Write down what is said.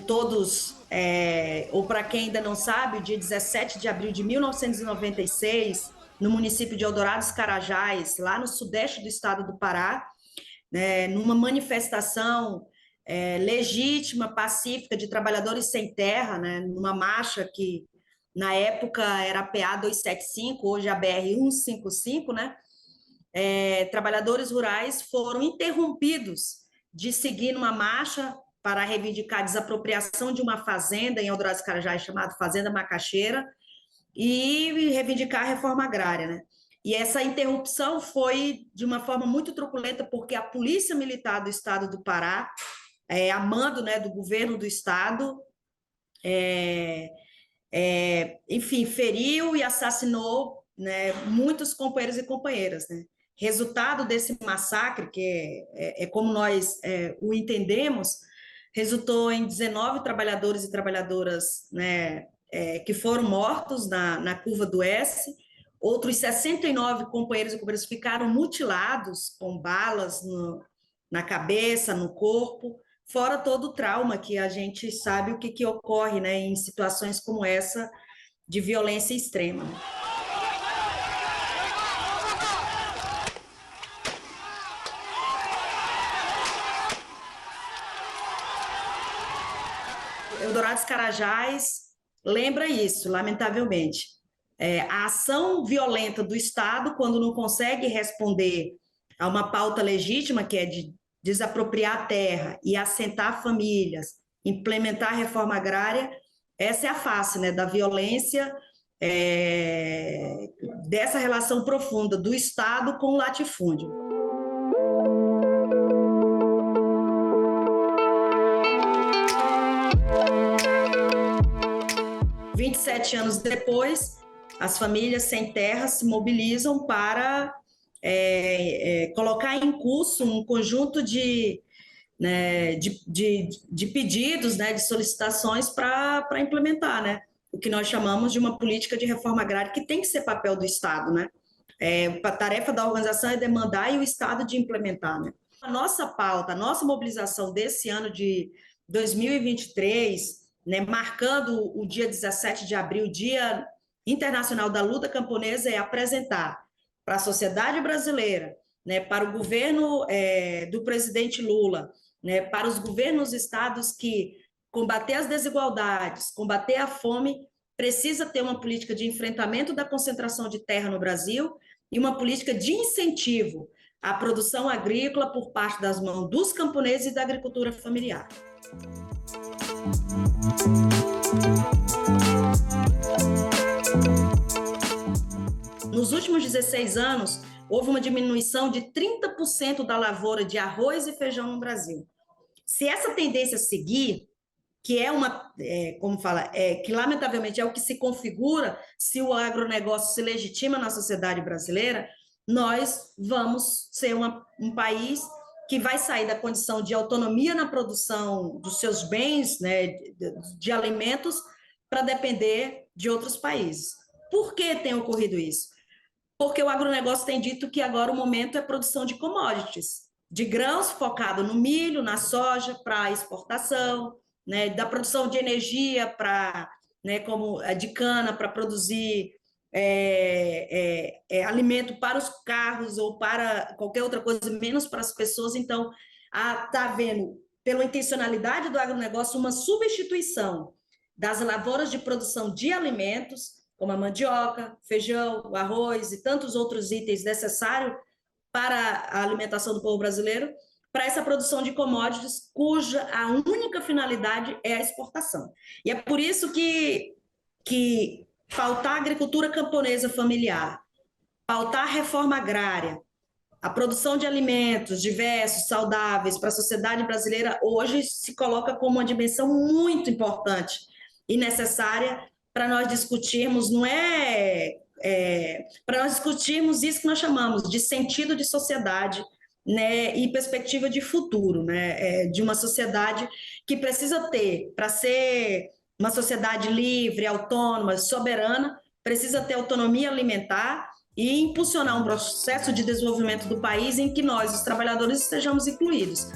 todos, ou para quem ainda não sabe, o dia 17 de abril de 1996, no município de Eldorado dos Carajás, lá no sudeste do estado do Pará, numa manifestação legítima, pacífica de trabalhadores sem terra, numa marcha que na época era a PA 275, hoje a BR 155, trabalhadores rurais foram interrompidos de seguir numa marcha para reivindicar a desapropriação de uma fazenda em Eldorado dos Carajás chamada Fazenda Macaxeira e reivindicar a reforma agrária, E essa interrupção foi de uma forma muito truculenta, porque a Polícia Militar do Estado do Pará, a mando do governo do Estado, enfim, feriu e assassinou muitos companheiros e companheiras. Resultado desse massacre, que é como nós o entendemos, resultou em 19 trabalhadores e trabalhadoras que foram mortos na curva do S, outros 69 companheiros e companheiras ficaram mutilados com balas na cabeça, no corpo, fora todo o trauma que a gente sabe o que ocorre em situações como essa de violência extrema. Eldorado dos Carajás lembra isso, lamentavelmente. A ação violenta do Estado, quando não consegue responder a uma pauta legítima, que é de desapropriar a terra e assentar famílias, implementar a reforma agrária, essa é a face da violência, dessa relação profunda do Estado com o latifúndio. Vinte e 27 anos depois, as famílias sem terra se mobilizam para colocar em curso um conjunto de pedidos, de solicitações para implementar, o que nós chamamos de uma política de reforma agrária, que tem que ser papel do Estado. A tarefa da organização é demandar e o Estado de implementar. A nossa pauta, a nossa mobilização desse ano de 2023, marcando o dia 17 de abril, Dia Internacional da Luta Camponesa, é apresentar para a sociedade brasileira, para o governo do presidente Lula, para os governos dos estados, que combater as desigualdades, combater a fome, precisa ter uma política de enfrentamento da concentração de terra no Brasil e uma política de incentivo à produção agrícola por parte das mãos dos camponeses e da agricultura familiar. Nos últimos 16 anos, houve uma diminuição de 30% da lavoura de arroz e feijão no Brasil. Se essa tendência seguir, que que lamentavelmente é o que se configura se o agronegócio se legitima na sociedade brasileira, nós vamos ser um país que vai sair da condição de autonomia na produção dos seus bens, de alimentos, para depender de outros países. Por que tem ocorrido isso? Porque o agronegócio tem dito que agora o momento é produção de commodities, de grãos focado no milho, na soja, para exportação, da produção de energia como de cana, para produzir alimento para os carros ou para qualquer outra coisa, menos para as pessoas. Então, está havendo, pela intencionalidade do agronegócio, uma substituição das lavouras de produção de alimentos, como a mandioca, feijão, o arroz e tantos outros itens necessários para a alimentação do povo brasileiro, para essa produção de commodities, cuja a única finalidade é a exportação. E é por isso que pautar a agricultura camponesa familiar, pautar a reforma agrária, a produção de alimentos diversos, saudáveis para a sociedade brasileira, hoje se coloca como uma dimensão muito importante e necessária para nós discutirmos, para nós discutirmos isso que nós chamamos de sentido de sociedade, e perspectiva de futuro, de uma sociedade que precisa ter, para ser uma sociedade livre, autônoma, soberana, precisa ter autonomia alimentar e impulsionar um processo de desenvolvimento do país em que nós, os trabalhadores, estejamos incluídos.